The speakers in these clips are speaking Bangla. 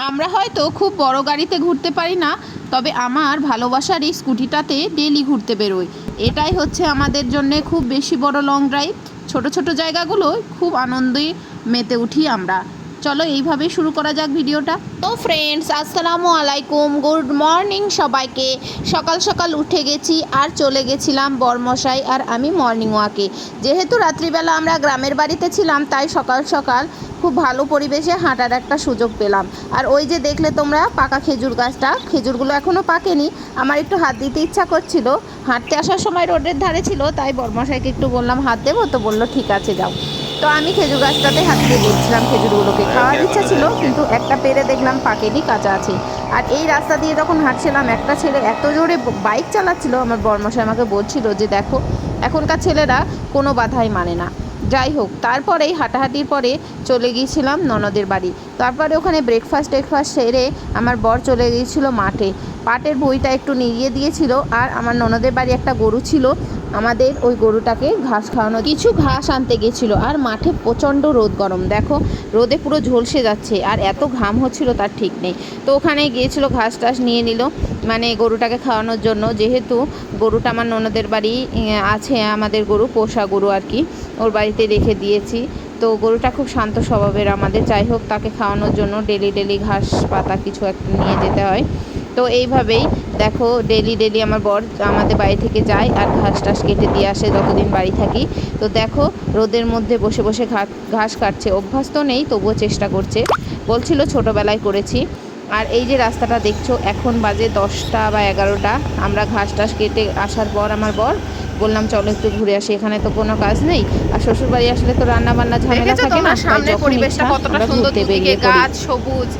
আমরা হয়তো খুব বড় গাড়িতে ঘুরতে পারি না, তবে আমার ভালোবাসার এই স্কুটিটাতে ডেলি ঘুরতে বেরোই। এটাই হচ্ছে আমাদের জন্য খুব বেশি বড় লং ড্রাইভ। ছোট ছোট জায়গাগুলোয় খুব আনন্দে মেতে উঠি আমরা। চলো এইভাবেই শুরু করা যাক ভিডিওটা। তো ফ্রেন্ডস, আসসালামু আলাইকুম, গুড মর্নিং সবাইকে। সকাল সকাল উঠে গেছি আর চলে গেছিলাম বরমশাই আর আমি মর্নিং ওয়াকে। যেহেতু রাত্রিবেলা আমরা গ্রামের বাড়িতে ছিলাম, তাই সকাল সকাল খুব ভালো পরিবেশে হাঁটার একটা সুযোগ পেলাম। আর ওই যে দেখলে তোমরা পাকা খেজুর গাছটা, খেজুরগুলো এখনও পাকেনি। আমার একটু হাত দিতে ইচ্ছা করছিল, হাঁটতে আসার সময় রোডের ধারে ছিল, তাই বরমশাইকে একটু বললাম হাত দেবো, তো বললো ঠিক আছে যাও। তো আমি খেজুর গাছটাতে হাত দিয়ে দেখছিলাম খেজুরগুলোকে। খাওয়ার ইচ্ছা ছিল, কিন্তু একটা পেরে দেখলাম পাকেনি, কাঁচা আছে। আর এই রাস্তা দিয়ে যখন হাঁটছিলাম, একটা ছেলে এত জোরে বাইক চালাচ্ছিল, আমার বরমশাই আমাকে বলছিল যে দেখো এখনকার ছেলেরা কোনো বাধাই মানে না। যাই হোক, তারপরেই হাঁটাহাঁটির পরে চলে গিয়েছিলাম ননদের বাড়ি। তারপরে ওখানে ব্রেকফাস্ট সেরে আমার বর চলে গিয়েছিল মাঠে। পাটের বইটা একটু নিয়ে দিয়েছিল। আর আমার ননদের বাড়ি একটা গরু ছিল, আমাদের ওই গরুটাকে ঘাস খাওয়ানো, কিছু ঘাস আনতে গেছিলো। আর মাঠে প্রচণ্ড রোদ গরম, দেখো রোদে পুরো ঝলসে যাচ্ছে, আর এত ঘাম হচ্ছিল তার ঠিক নেই। তো ওখানে গিয়েছিল, ঘাস টাস নিয়ে নিল, মানে গরুটাকে খাওয়ানোর জন্য। যেহেতু গরুটা আমার ননদের বাড়ি আছে, আমাদের গরু পোষা গরু আর কি, ওর বাড়িতে রেখে দিয়েছি। তো গরুটা খুব শান্ত স্বভাবের আমাদের। যাই হোক, তাকে খাওয়ানোর জন্য ডেলি ঘাস পাতা কিছু একটা নিয়ে যেতে হয়। তো এইভাবেই দেখো ডেলি আমার বর আমাদের বাড়ি থেকে যায় আর ঘাস টাস কেটে দিয়ে আসে যতদিন বাড়ি থাকি। তো দেখো রোদের মধ্যে বসে বসে ঘাস কাটছে, অভ্যাস তো নেই, তবুও চেষ্টা করছে। বলছিল ছোটোবেলায় করেছি। আর এই যে রাস্তাটা দেখছো, এখন বাজে 10টা বা 11টা। আমরা ঘাস টাস কেটে আসার পর আমার বর বললাম চলো একটু ঘুরে আসি, এখানে তো কোনো কাজ নেই। আর শ্বশুর বাড়ি আসলে তো রান্না বান্না ঝামেলা থাকে না। সামনের পরিবেশটা কতটা সুন্দর, দুদিকে গাছ সবুজ।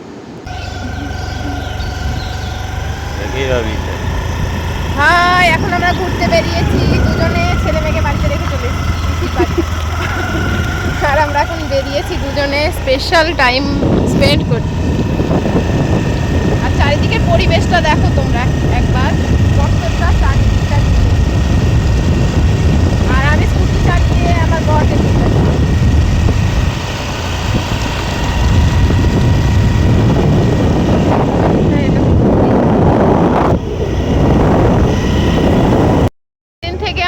হ্যাঁ, এখন আমরা ঘুরতে বেরিয়েছি দুজনে, ছেলে মেয়েকে বাড়িতে রেখে চলে এসেছি। আর আমরা এখন বেরিয়েছি দুজনে স্পেশাল টাইম স্পেন্ড করতে। আর চারিদিকের পরিবেশটা দেখো তোমরা একবার, প্রত্যেকটা চারিদিকটা। আর আমি স্কুটি চালিয়ে আমার বরকে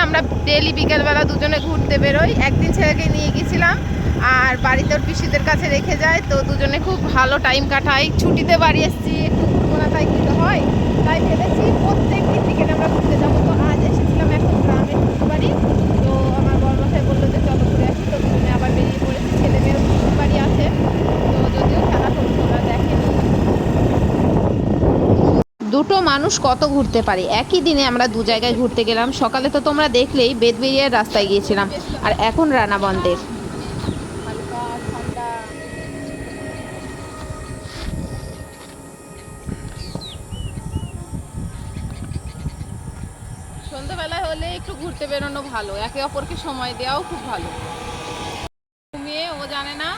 আমরা ডেলি বিকেলবেলা দুজনে ঘুরতে বেরোই। একদিন ছেলেকে নিয়ে গেছিলাম, আর বাড়িতে ওর পিসিদের কাছে রেখে যায়। তো দুজনে খুব ভালো টাইম কাটাই। ছুটিতে বাড়ি এসেছি, একটু ঘুরবো না তাই কিন্তু হয়, তাই ভেবেছি প্রত্যেক দিন বিকেলে আমরা ঘুরতে যাবো। তো আজ এসেছিলাম এখন গ্রামের শ্বশুর বাড়ি। তো আমার বড়মশাই বললো যে চলো ঘুরে আসি। তো দুজনে আবার বেরিয়ে পড়েছি। ছেলে মেয়ের শ্বশুর বাড়ি আছে, তো যদিও খেলা করছে, ওরা দেখেনি। দুটো মানুষ কত ঘুরতে পারে একই দিনে। আমরা দু জায়গায় ঘুরতে গেলাম। সকালে তো তোমরা দেখলেই বেদবেরিয়ার রাস্তায় গিয়েছিলাম, আর এখন রানাবন্দের। সন্ধ্যাবেলায় হলে একটু ঘুরতে বেরোনো ভালো, একে অপরকে সময় দেওয়াও খুব ভালো। মেয়ে ও জানে না,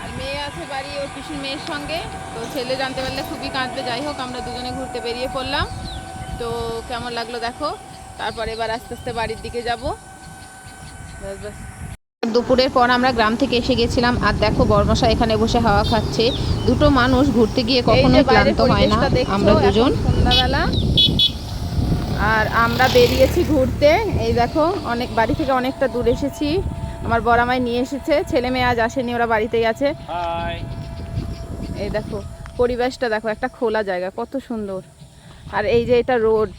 আর মেয়ে আছে বাড়ি ওর পিসির মেয়ের সঙ্গে। তো ছেলে জানতে পারলে খুবই কাঁদবে। যাই হোক, আমরা দুজনে ঘুরতে বেরিয়ে পড়লাম। তো কেমন লাগলো দেখো। তারপর এবার আস্তে আস্তে বাড়ির দিকে যাবো। দুপুরের পর আমরা গ্রাম থেকে এসে গেছিলাম। আর দেখো বর্মশা এখানে বসে হাওয়া খাচ্ছে। দুটো মানুষ ঘুরতে গিয়ে কখনো ক্লান্ত হয় না। আমরা দুজন সন্ধ্যাবেলা, আর আমরা বেরিয়েছি ঘুরতে। এই দেখো অনেক বাড়ি থেকে অনেকটা দূর এসেছি। আমার বর আমায় নিয়ে এসেছে, ছেলে মেয়ে আজ আসেনি, ওরা বাড়িতেই আছে। এই দেখো পরিবেশটা দেখো, একটা খোলা জায়গা, কত সুন্দর। আর এই যে এটা রোড,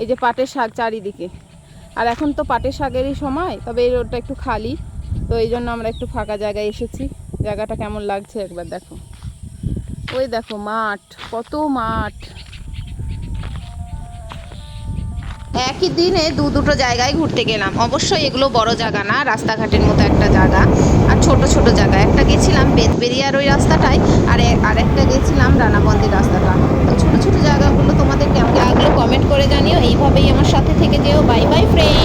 এই যে পাটের শাক চারিদিকে। আর এখন তো পাটের শাকেরই সময়, তবে এই রোডটা একটু খালি, তো এই জন্য আমরা একটু ফাঁকা জায়গায় এসেছি। জায়গাটা কেমন লাগছে একবার দেখো। ওই দেখো মাঠ, কত মাঠ। একই দিনে দুটো জায়গায় ঘুরতে গেলাম। অবশ্যই এগুলো বড় জায়গা না, রাস্তাঘাটের মতো একটা জায়গা। আর ছোট জায়গা, একটা গেছিলাম বেদবেরিয়ার ওই রাস্তাটায়, আর একটা গেছিলাম রানাবন্দির রাস্তাটা। তো ছোট জায়গাগুলো তোমাদের কেমন লাগলো কমেন্ট করে জানিও। এইভাবেই আমার সাথে থেকে যেও। Bye bye friend.